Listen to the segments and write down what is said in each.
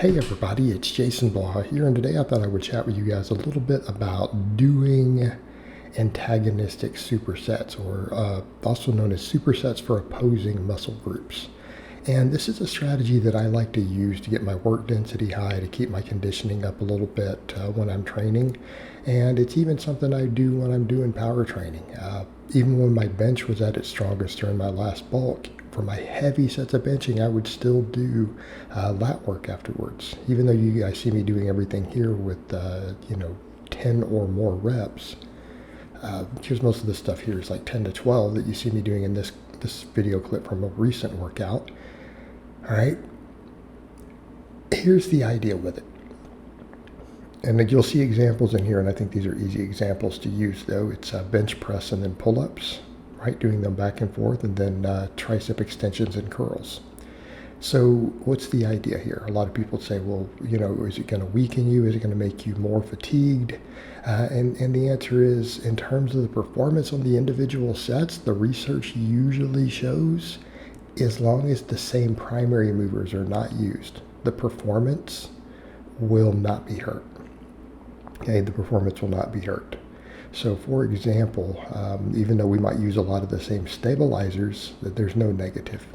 Hey everybody, it's Jason Blaha here, and today I thought I would chat with you guys a little bit about doing antagonistic supersets, or also known as supersets for opposing muscle groups. And this is a strategy that I like to use to get my work density high, to keep my conditioning up a little bit when I'm training. And it's even something I do when I'm doing power training. Even when my bench was at its strongest during my last bulk, for my heavy sets of benching, I would still do lat work afterwards. Even though you guys see me doing everything here with 10 or more reps. Here's most of the stuff here is like 10 to 12 that you see me doing in this video clip from a recent workout. All right, here's the idea with it. And you'll see examples in here, and I think these are easy examples to use, though. It's bench press and then pull-ups, right? Doing them back and forth, and then tricep extensions and curls. So what's the idea here? A lot of people say, well, is it going to weaken you? Is it going to make you more fatigued? And the answer is, in terms of the performance on the individual sets, the research usually shows as long as the same primary movers are not used, the performance will not be hurt. Okay, the performance will not be hurt. So for example, even though we might use a lot of the same stabilizers, that there's no negative.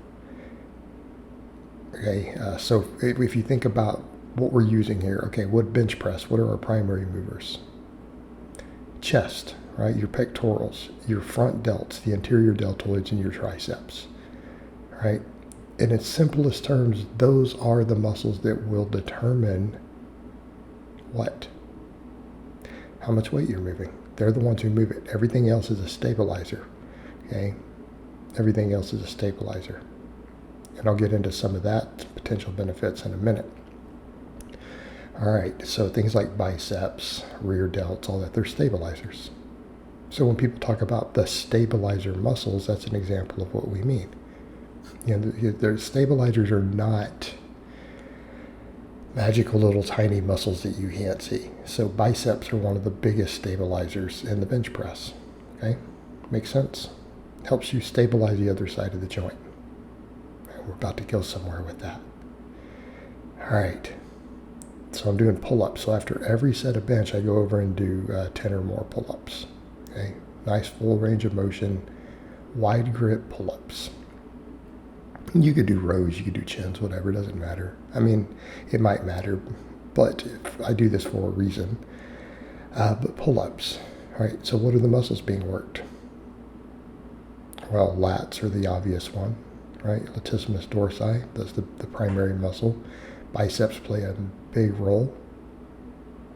Okay, so if you think about what we're using here, okay, what bench press, what are our primary movers? Chest, right, your pectorals, your front delts, the anterior deltoids, and your triceps, right? In its simplest terms, those are the muscles that will determine what? How much weight you're moving. They're the ones who move it. Everything else is a stabilizer, okay? Everything else is a stabilizer. And I'll get into some of that potential benefits in a minute. All right, so things like biceps, rear delts, all that, they're stabilizers. So when people talk about the stabilizer muscles, that's an example of what we mean. Their stabilizers are not magical little tiny muscles that you can't see. So biceps are one of the biggest stabilizers in the bench press. Okay, makes sense? Helps you stabilize the other side of the joint. We're about to go somewhere with that. All right, so I'm doing pull-ups. So after every set of bench, I go over and do 10 or more pull-ups. Okay, nice full range of motion, wide grip pull-ups. You could do rows, you could do chins, whatever, it doesn't matter. I mean, it might matter, but I do this for a reason. But pull-ups, all right, so what are the muscles being worked? Well, lats are the obvious one, right? Latissimus dorsi, that's the primary muscle. Biceps play a big role.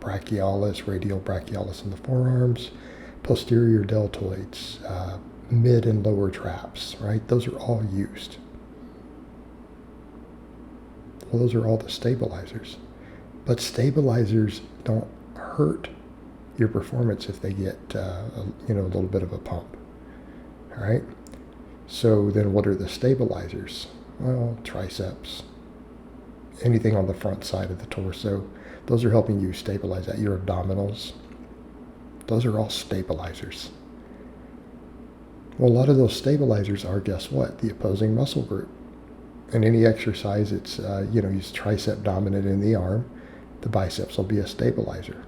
Brachialis, radial brachialis in the forearms. Posterior deltoids, mid and lower traps, right? Those are all used. Well, those are all the stabilizers. But stabilizers don't hurt your performance if they get, a little bit of a pump. All right? So then what are the stabilizers? Well, triceps, anything on the front side of the torso, those are helping you stabilize that. Your abdominals, those are all stabilizers. Well, a lot of those stabilizers are, guess what? The opposing muscle group. In any exercise, it's, use tricep dominant in the arm. The biceps will be a stabilizer.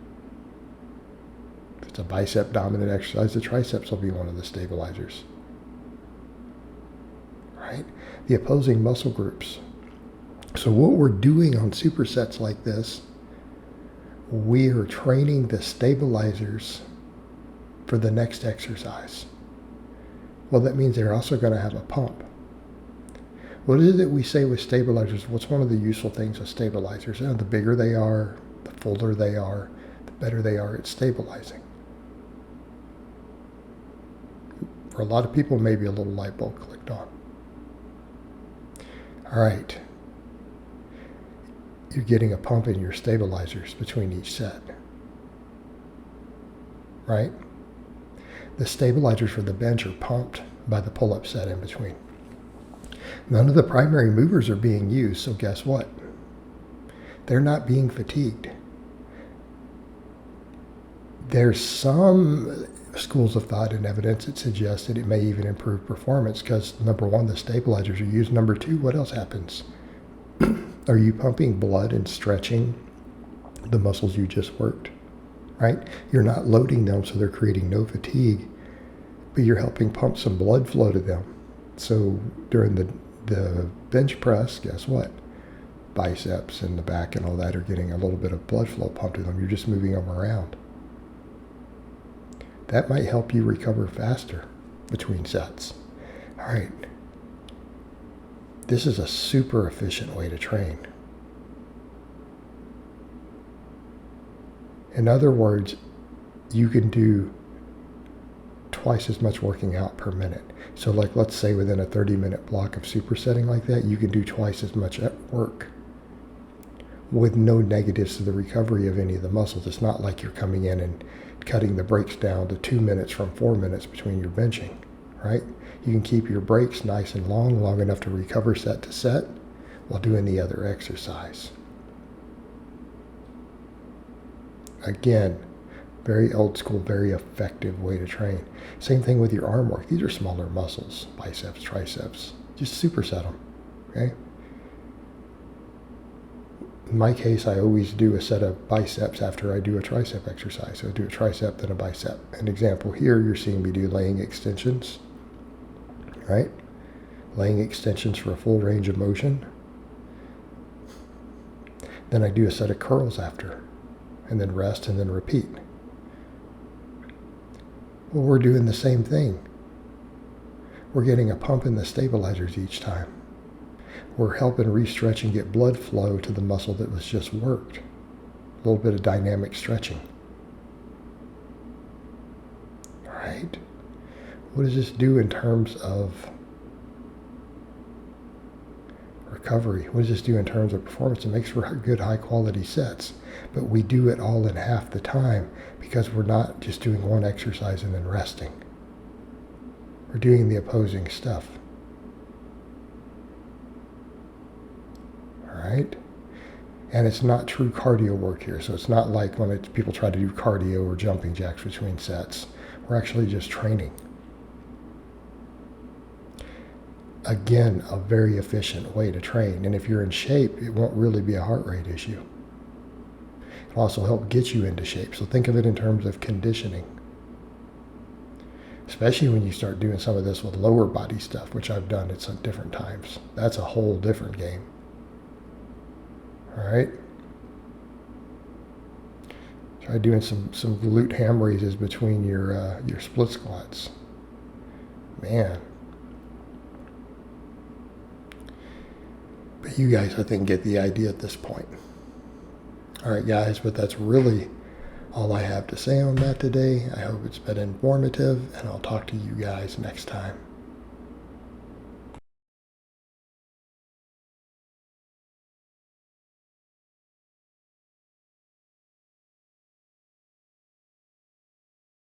If it's a bicep dominant exercise, the triceps will be one of the stabilizers. Right? The opposing muscle groups. So what we're doing on supersets like this, we are training the stabilizers for the next exercise. Well, that means they're also going to have a pump. What is it we say with stabilizers? What's one of the useful things with stabilizers? The bigger they are, the fuller they are, the better they are at stabilizing. For a lot of people, maybe a little light bulb clicked on. All right. You're getting a pump in your stabilizers between each set. Right? The stabilizers for the bench are pumped by the pull-up set in between. None of the primary movers are being used, so guess what? They're not being fatigued. There's some schools of thought and evidence that suggest that it may even improve performance because, number one, the stabilizers are used. Number two, what else happens? Are you pumping blood and stretching the muscles you just worked? Right? You're not loading them so they're creating no fatigue, but you're helping pump some blood flow to them. So during the bench press, guess what? Biceps and the back and all that are getting a little bit of blood flow pumped to them. You're just moving them around. That might help you recover faster between sets. All right. This is a super efficient way to train. In other words, you can do twice as much working out per minute. So like, let's say within a 30-minute block of supersetting like that, you can do twice as much at work with no negatives to the recovery of any of the muscles. It's not like you're coming in and cutting the breaks down to 2 minutes from 4 minutes between your benching, right? You can keep your breaks nice and long enough to recover set to set while doing the other exercise. Again, very old school, very effective way to train. Same thing with your arm work. These are smaller muscles, biceps, triceps. Just superset them, okay? In my case, I always do a set of biceps after I do a tricep exercise. So I do a tricep, then a bicep. An example here, you're seeing me do laying extensions, right? Laying extensions for a full range of motion. Then I do a set of curls after, and then rest, and then repeat. Well, we're doing the same thing. We're getting a pump in the stabilizers each time. We're helping re-stretch and get blood flow to the muscle that was just worked. A little bit of dynamic stretching. All right. What does this do in terms of recovery? What does this do in terms of performance? It makes for good high quality sets, but we do it all in half the time because we're not just doing one exercise and then resting. We're doing the opposing stuff. All right? And it's not true cardio work here. So it's not like when people try to do cardio or jumping jacks between sets. We're actually just training. Again, a very efficient way to train. And if you're in shape, it won't really be a heart rate issue. It'll also help get you into shape. So think of it in terms of conditioning. Especially when you start doing some of this with lower body stuff, which I've done at some different times. That's a whole different game. All right. Try doing some glute ham raises between your split squats. Man. But you guys, I think, get the idea at this point. All right, guys, but that's really all I have to say on that today. I hope it's been informative, and I'll talk to you guys next time.